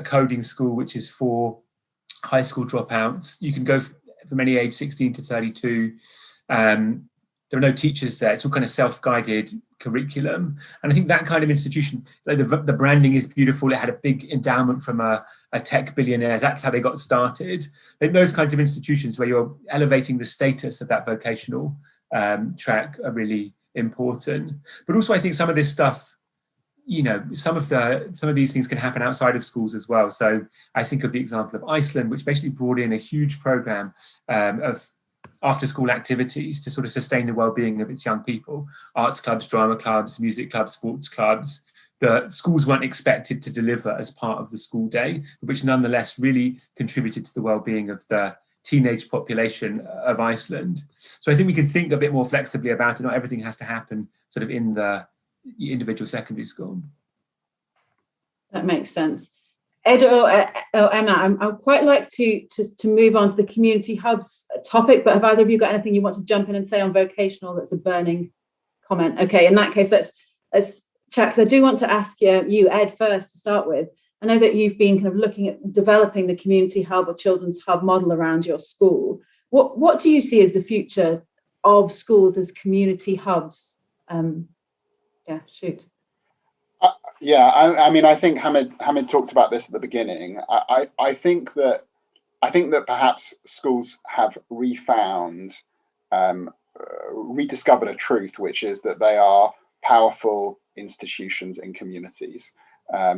coding school, which is for high school dropouts. You can go from any age 16 to 32. there are no teachers there. It's all kind of self-guided curriculum. And I think that kind of institution, like the branding is beautiful. It had a big endowment from a tech billionaire. That's how they got started. Like those kinds of institutions where you're elevating the status of that vocational track are really important. But also I think some of this stuff, you know, some of these things can happen outside of schools as well. So I think of the example of Iceland, which basically brought in a huge program of after-school activities to sort of sustain the well-being of its young people. Arts clubs, drama clubs, music clubs, sports clubs. The schools weren't expected to deliver as part of the school day, which nonetheless really contributed to the well-being of the teenage population of Iceland. So I think we can think a bit more flexibly about it. Not everything has to happen sort of in the individual secondary school. That makes sense. Ed or Emma, I'd quite like to move on to the community hubs topic, but have either of you got anything you want to jump in and say on vocational that's a burning comment? Okay, in that case, let's chat, because I do want to ask you, Ed, first to start with. I know that you've been kind of looking at developing the community hub or children's hub model around your school. What do you see as the future of schools as community hubs? Yeah, shoot. Yeah, I mean, I think Hamid talked about this at the beginning. I think that perhaps schools have rediscovered a truth, which is that they are powerful institutions in communities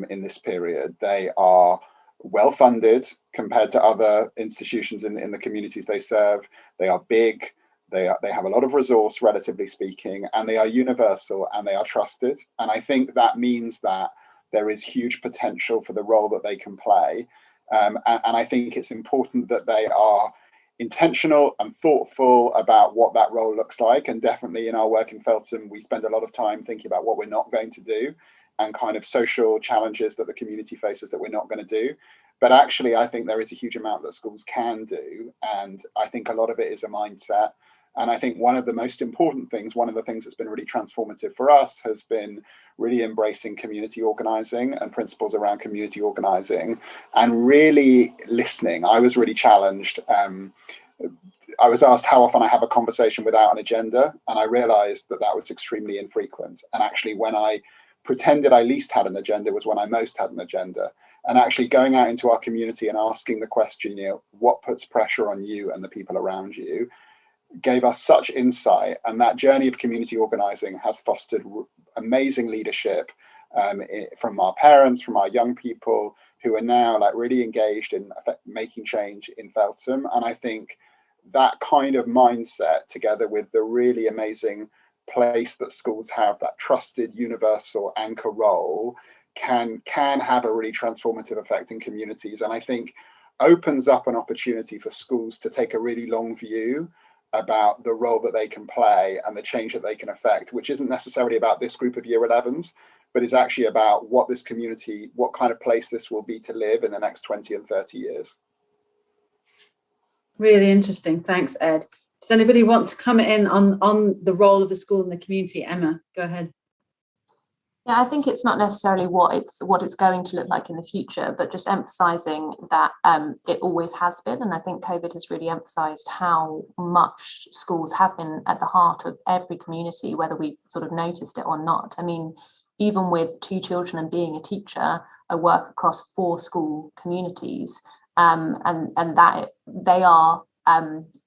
in this period. They are well funded compared to other institutions in the communities they serve. They are big. They have a lot of resource, relatively speaking, and they are universal and they are trusted. And I think that means that there is huge potential for the role that they can play. And I think it's important that they are intentional and thoughtful about what that role looks like. And definitely in our work in Feltham, we spend a lot of time thinking about what we're not going to do and kind of social challenges that the community faces that we're not going to do. But actually, I think there is a huge amount that schools can do. And I think a lot of it is a mindset. And I think one of the most important things, one of the things that's been really transformative for us has been really embracing community organizing and principles around community organizing and really listening. I was really challenged. I was asked how often I have a conversation without an agenda, and I realized that was extremely infrequent. And actually, when I pretended I least had an agenda was when I most had an agenda. And actually going out into our community and asking the question, you know, what puts pressure on you and the people around you, gave us such insight. And that journey of community organizing has fostered amazing leadership from our parents, from our young people who are now like really engaged in making change in Feltham. And I think that kind of mindset, together with the really amazing place that schools have, that trusted universal anchor role, can have a really transformative effect in communities. And I think opens up an opportunity for schools to take a really long view about the role that they can play and the change that they can affect, which isn't necessarily about this group of year 11s, but is actually about what this community, what kind of place this will be to live in the next 20 and 30 years. Really interesting. Thanks, Ed. Does anybody want to come in on the role of the school in the community? Emma, go ahead. Yeah, I think it's not necessarily what it's going to look like in the future, but just emphasising that it always has been. And I think COVID has really emphasised how much schools have been at the heart of every community, whether we've sort of noticed it or not. I mean, even with 2 children and being a teacher, I work across 4 school communities, and that they are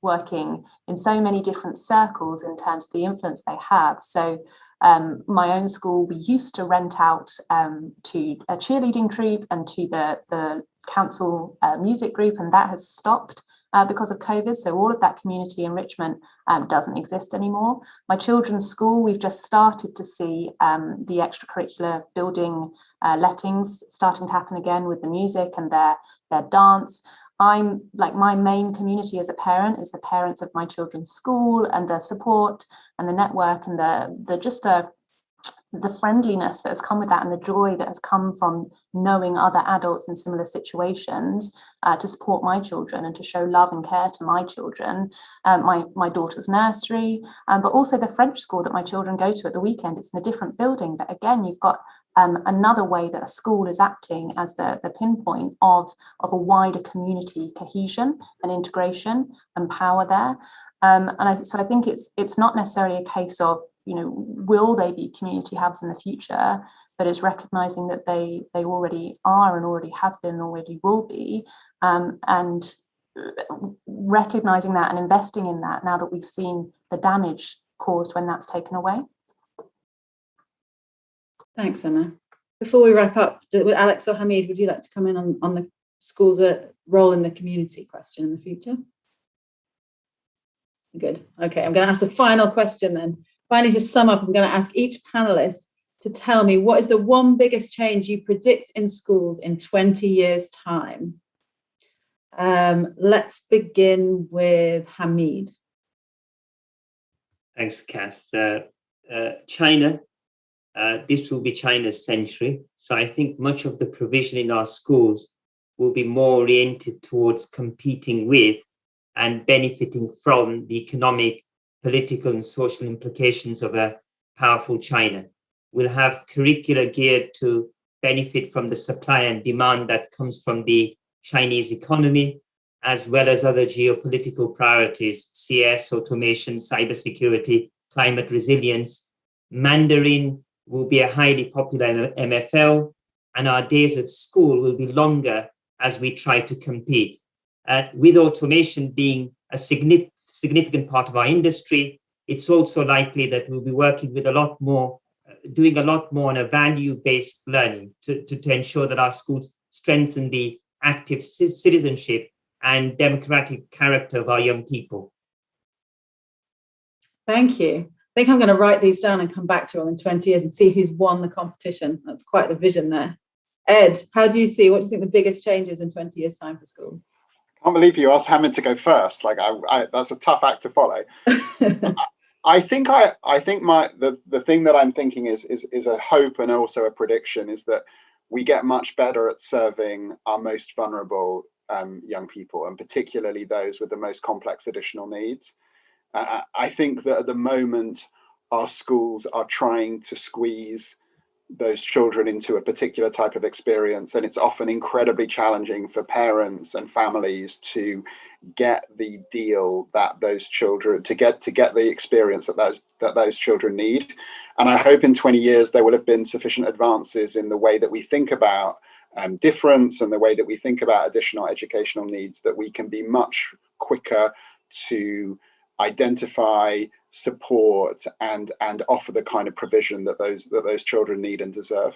working in so many different circles in terms of the influence they have. So my own school, we used to rent out to a cheerleading troupe and to the council music group, and that has stopped because of COVID. So all of that community enrichment doesn't exist anymore. My children's school, we've just started to see the extracurricular building lettings starting to happen again with the music and their dance. I'm like, my main community as a parent is the parents of my children's school, and the support and the network and the friendliness that has come with that, and the joy that has come from knowing other adults in similar situations to support my children and to show love and care to my children. My daughter's nursery, but also the French school that my children go to at the weekend. It's in a different building, but again, you've got another way that a school is acting as the pinpoint of a wider community cohesion and integration and power there. So I think it's not necessarily a case of, will they be community hubs in the future, but it's recognizing that they already are and already have been and already will be, and recognizing that and investing in that now that we've seen the damage caused when that's taken away. Thanks, Emma. Before we wrap up, Alex or Hamid, would you like to come in on the school's role in the community question in the future? Good. Okay, I'm going to ask the final question then. Finally, to sum up, I'm going to ask each panelist to tell me what is the one biggest change you predict in schools in 20 years' time. Let's begin with Hamid. Thanks, Kath. China, this will be China's century. So I think much of the provision in our schools will be more oriented towards competing with and benefiting from the economic, political, and social implications of a powerful China. We'll have curricula geared to benefit from the supply and demand that comes from the Chinese economy, as well as other geopolitical priorities, CS, automation, cybersecurity, climate resilience. Mandarin will be a highly popular MFL, and our days at school will be longer as we try to compete. With automation being a significant part of our industry, it's also likely that we'll be working with doing a lot more on a value-based learning to ensure that our schools strengthen the active citizenship and democratic character of our young people. Thank you. I think I'm going to write these down and come back to you all in 20 years and see who's won the competition. That's quite the vision there. Ed, what do you think the biggest changes in 20 years' time for schools? I can't believe you asked Hamid to go first. That's a tough act to follow. I think the thing that I'm thinking is a hope and also a prediction is that we get much better at serving our most vulnerable young people, and particularly those with the most complex additional needs. I think that at the moment, our schools are trying to squeeze those children into a particular type of experience, and it's often incredibly challenging for parents and families to get the deal that those children to get the experience that those children need. And I hope in 20 years there will have been sufficient advances in the way that we think about difference and the way that we think about additional educational needs that we can be much quicker to identify, support, and offer the kind of provision that those children need and deserve.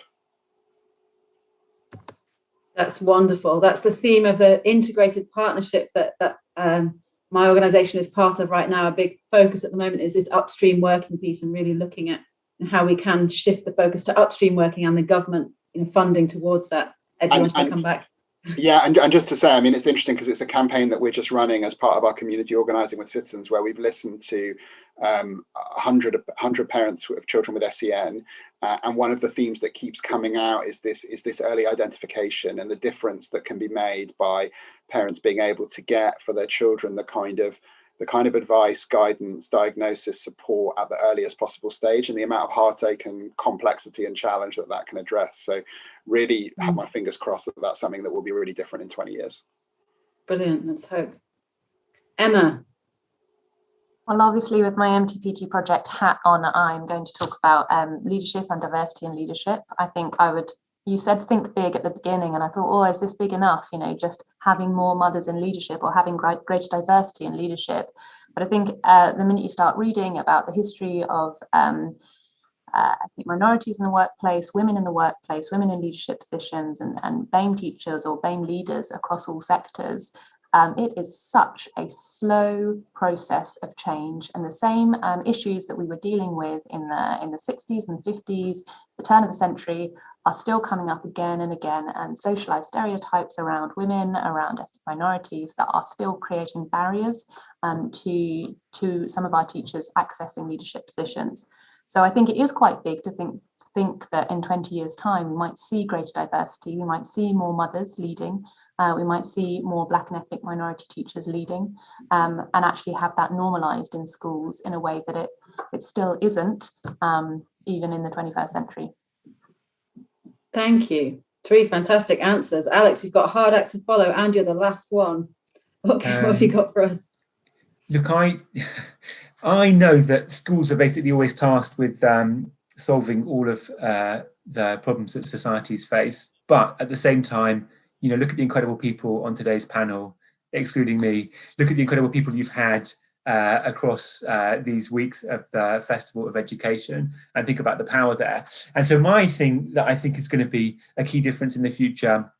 That's wonderful. That's the theme of the integrated partnership that my organisation is part of right now. A big focus at the moment is this upstream working piece and really looking at how we can shift the focus to upstream working and the government funding towards that. Ed, do you want to come back? Yeah, and just to say, I mean, it's interesting because it's a campaign that we're just running as part of our community organising with citizens, where we've listened to 100 parents of children with SEN, and one of the themes that keeps coming out is this early identification and the difference that can be made by parents being able to get for their children the kind of advice, guidance, diagnosis, support at the earliest possible stage, and the amount of heartache and complexity and challenge that can address. So really have my fingers crossed that that's something that will be really different in 20 years. Brilliant, let's hope. Emma. Well, obviously with my MTPT project hat on, I'm going to talk about leadership and diversity in leadership. I think you said think big at the beginning, and I thought, is this big enough? just having more mothers in leadership or having greater diversity in leadership. But I think the minute you start reading about the history of ethnic minorities in the workplace, women in the workplace, women in leadership positions, and BAME teachers or BAME leaders across all sectors, it is such a slow process of change, and the same issues that we were dealing with in the 60s and 50s, the turn of the century, are still coming up again and again, and socialized stereotypes around women, around ethnic minorities, that are still creating barriers to some of our teachers accessing leadership positions. So I think it is quite big to think that in 20 years' time we might see greater diversity, we might see more mothers leading, we might see more Black and ethnic minority teachers leading, and actually have that normalised in schools in a way that it still isn't, even in the 21st century. Thank you. 3 fantastic answers. Alex, you've got a hard act to follow and you're the last one. What have you got for us? Look, I know that schools are basically always tasked with solving all of the problems that societies face. But at the same time, look at the incredible people on today's panel, excluding me. Look at the incredible people you've had across these weeks of the Festival of Education, and think about the power there. And so my thing that I think is going to be a key difference in the future,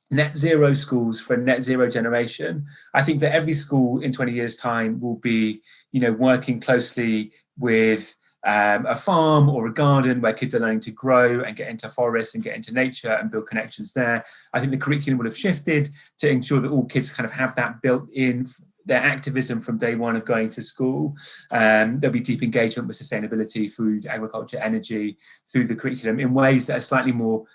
net zero schools for a net zero generation. I think that every school in 20 years' time will be, working closely with a farm or a garden where kids are learning to grow and get into forests and get into nature and build connections there. I think the curriculum will have shifted to ensure that all kids kind of have that built in, their activism from day one of going to school. There'll be deep engagement with sustainability, food, agriculture, energy through the curriculum in ways that are slightly more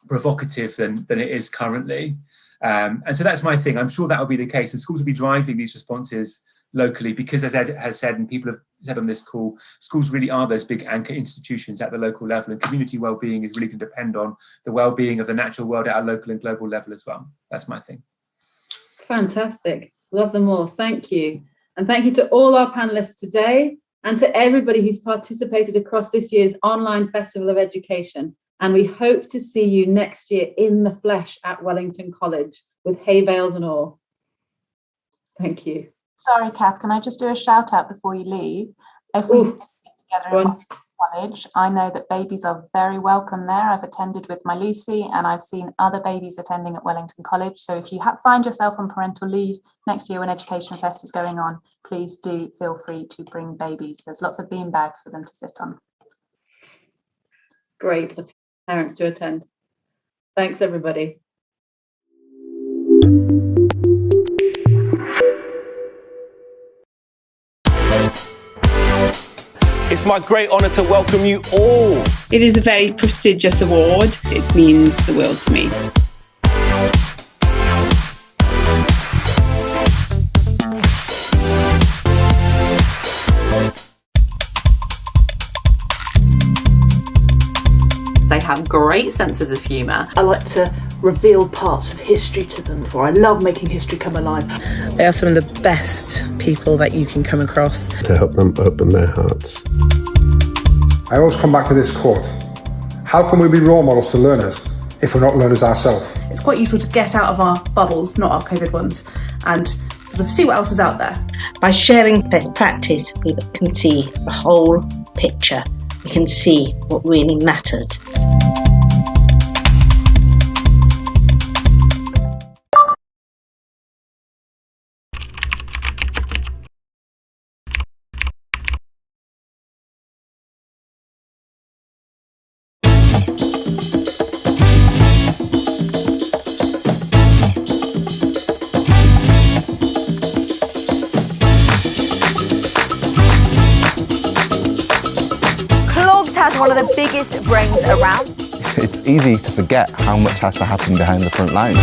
provocative than it is currently. And so that's my thing. I'm sure that will be the case, and schools will be driving these responses locally because, as Ed has said, and people have said on this call, schools really are those big anchor institutions at the local level, and community well-being is really going to depend on the well-being of the natural world at our local and global level as well. That's my thing. Fantastic. Love them all. Thank you. And thank you to all our panelists today and to everybody who's participated across this year's online Festival of Education. And we hope to see you next year in the flesh at Wellington College with hay bales and all. Thank you. Sorry, Kath, can I just do a shout out before you leave? If we get together in college, I know that babies are very welcome there. I've attended with my Lucy and I've seen other babies attending at Wellington College. So if you find yourself on parental leave next year when Education Fest is going on, please do feel free to bring babies. There's lots of bean bags for them to sit on. Great. Parents to attend. Thanks, everybody. It's my great honour to welcome you all. It is a very prestigious award. It means the world to me. They have great senses of humour. I like to reveal parts of history to them, for I love making history come alive. They are some of the best people that you can come across. To help them open their hearts. I always come back to this quote. How can we be role models to learners if we're not learners ourselves? It's quite useful to get out of our bubbles, not our COVID ones, and sort of see what else is out there. By sharing best practice, we can see the whole picture. We can see what really matters. One of the biggest brains around. It's easy to forget how much has to happen behind the front line.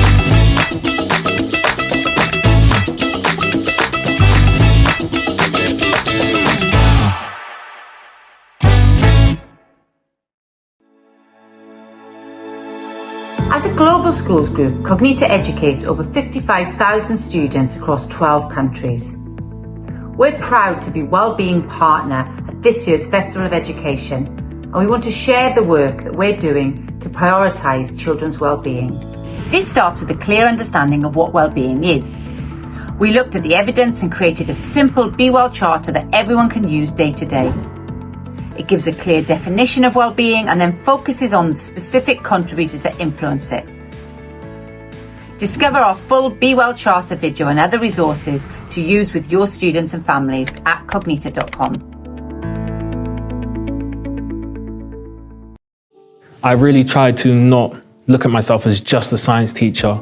As a global schools group, Cognita educates over 55,000 students across 12 countries. We're proud to be Wellbeing Partner at this year's Festival of Education, and we want to share the work that we're doing to prioritise children's well-being. This starts with a clear understanding of what well-being is. We looked at the evidence and created a simple Be Well charter that everyone can use day to day. It gives a clear definition of well-being and then focuses on the specific contributors that influence it. Discover our full Be Well charter video and other resources to use with your students and families at cognita.com. I really try to not look at myself as just a science teacher.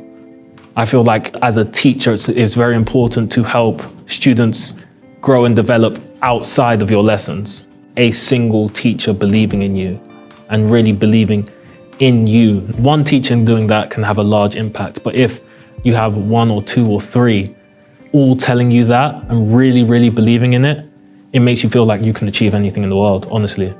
I feel like as a teacher, it's very important to help students grow and develop outside of your lessons. A single teacher believing in you and really believing in you. One teacher doing that can have a large impact, but if you have one or two or three all telling you that and really, really believing in it, it makes you feel like you can achieve anything in the world, honestly.